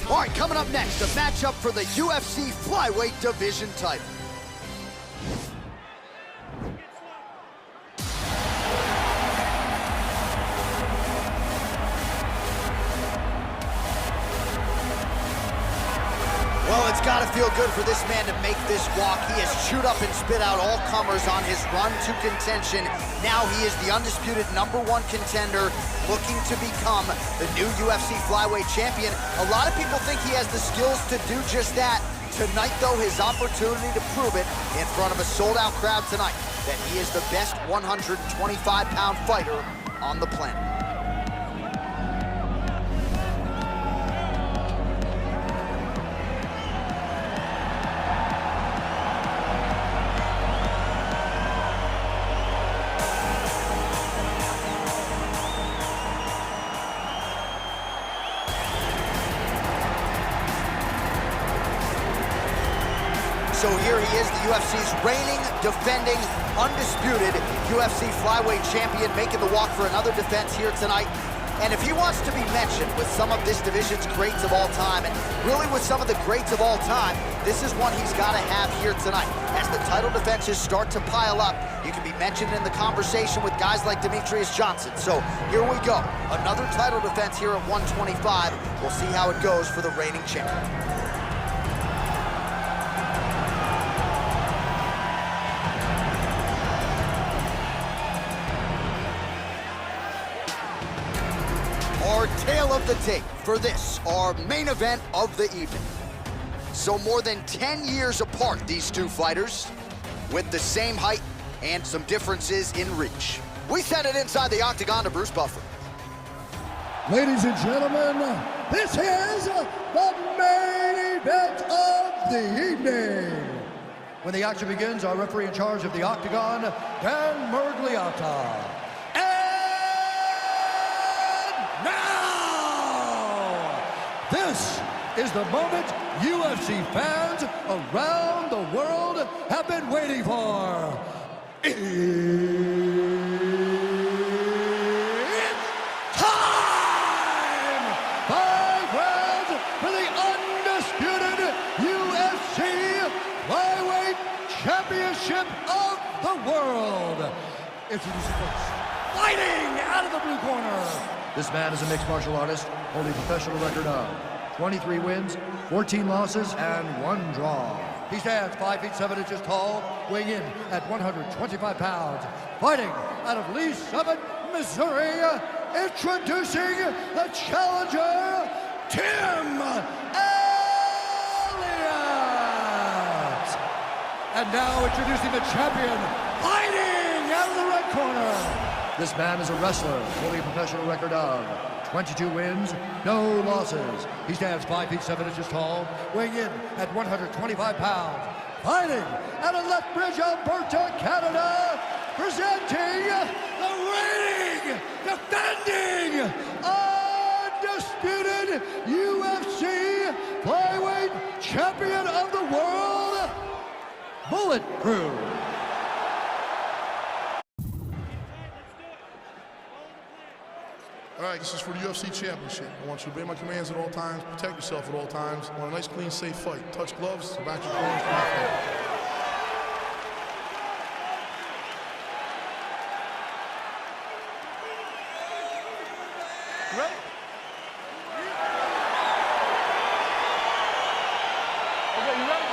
All right, coming up next, a matchup for the UFC Flyweight division title. Well, it's got to feel good for this man to make this walk. He has chewed up and spit out all comers on his run to contention. Now he is the undisputed #1 contender, looking to become the new UFC Flyweight champion. A lot of people think he has the skills to do just that. Tonight, though, his opportunity to prove it in front of a sold-out crowd tonight, that he is the best 125-pound fighter on the planet. So here he is, the UFC's reigning, defending, undisputed UFC Flyweight champion, making the walk for another defense here tonight. And if he wants to be mentioned with some of this division's greats of all time, and really with some of the greats of all time, this is one he's got to have here tonight. As the title defenses start to pile up, you can be mentioned in the conversation with guys like Demetrius Johnson. So here we go, another title defense here at 125. We'll see how it goes for the reigning champion. Our tale of the tape for this, our main event of the evening. So more than 10 years apart, these two fighters, with the same height and some differences in reach. We sent it inside the octagon to Bruce Buffer. Ladies and gentlemen, this is the main event of the evening. When the action begins, our referee in charge of the octagon, Dan Mergliata. This is the moment UFC fans around the world have been waiting for. It's time! 5 rounds for the undisputed UFC Flyweight Championship of the world. Introducing first, fighting out of the blue corner. This man is a mixed martial artist, holding a professional record of 23 wins, 14 losses, and 1 draw. He stands 5 feet 7 inches tall, weighing in at 125 pounds. Fighting out of Lee Summit, Missouri, introducing the challenger, Tim Elliott. And now introducing the champion, fighting out of the red corner. This man is a wrestler, holding a professional record of 22 wins, no losses. He stands 5 feet 7 inches tall, weighing in at 125 pounds. Fighting out of Lethbridge, Alberta, Canada, presenting the reigning, defending, undisputed UFC Flyweight Champion of the World, Bullet Crew. All right, this is for the UFC Championship. I want you to obey my commands at all times, protect yourself at all times. I want a nice, clean, safe fight. Touch gloves, back your corners, ready? Okay, you ready?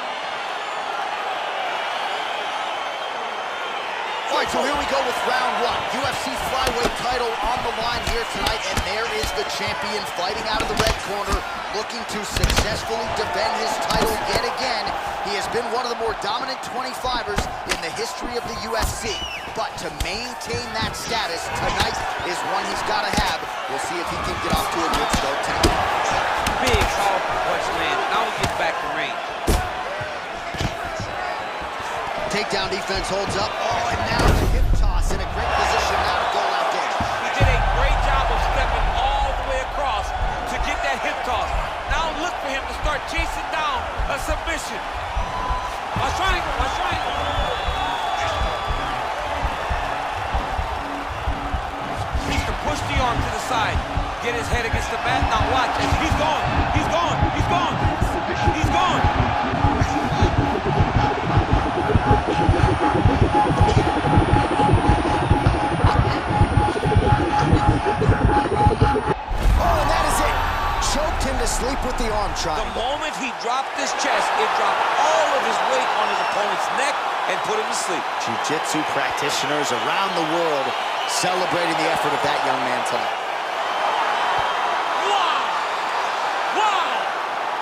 All right, so here we go with round 1. UFC Flyweight title on the line here tonight, and there is the champion fighting out of the red corner, looking to successfully defend his title yet again. He has been one of the more dominant 25ers in the history of the UFC, but to maintain that status, tonight is one he's got to have. We'll see if he can get off to a good start tonight. Big, powerful punch land. Now he gets back to range. Takedown defense holds up. Oh, and now the hip toss in a great position now to go out there. He did a great job of stepping all the way across to get that hip toss. Now look for him to start chasing down a submission. A triangle, a triangle. He's to push the arm to the side. get his head against the mat. Now watch. He's gone. He's gone. He's gone. He's gone. Oh, and that is it. Choked him to sleep with the arm triangle. The moment he dropped his chest, it dropped all of his weight on his opponent's neck and put him to sleep. Jiu-jitsu practitioners around the world celebrating the effort of that young man tonight. Wow! Wow!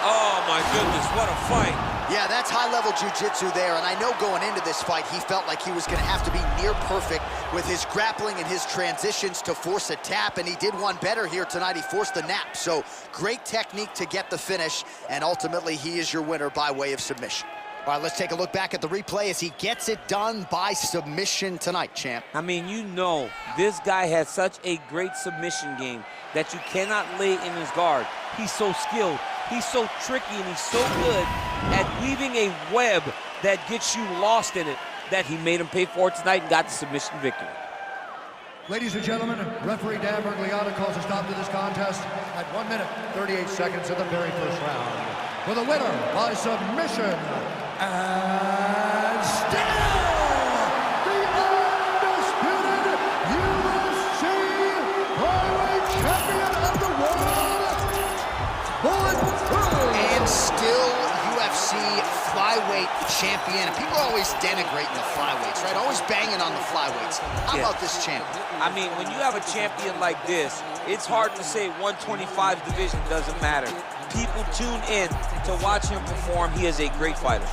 Oh, my goodness, what a fight. Yeah, that's high-level jiu-jitsu there, and I know going into this fight, he felt like he was going to have to be near perfect with his grappling and his transitions to force a tap, and he did one better here tonight. He forced the nap, so great technique to get the finish, and ultimately he is your winner by way of submission. All right, let's take a look back at the replay as he gets it done by submission tonight, champ. I mean, you know, this guy has such a great submission game that you cannot lay in his guard. He's so skilled, he's so tricky, and he's so good at weaving a web that gets you lost in it that he made him pay for it tonight and got the submission victory. Ladies and gentlemen, referee Dan Bergliata calls a stop to this contest at 1 minute, 38 seconds of the very first round. For the winner by submission, and still the undisputed UFC Flyweight Champion of the world, Bulletproof. And still UFC Flyweight Champion. People are always denigrating the flyweights, right? Always banging on the flyweights. How about this champion? I mean, when you have a champion like this, it's hard to say 125 division doesn't matter. People tune in to watch him perform. He is a great fighter.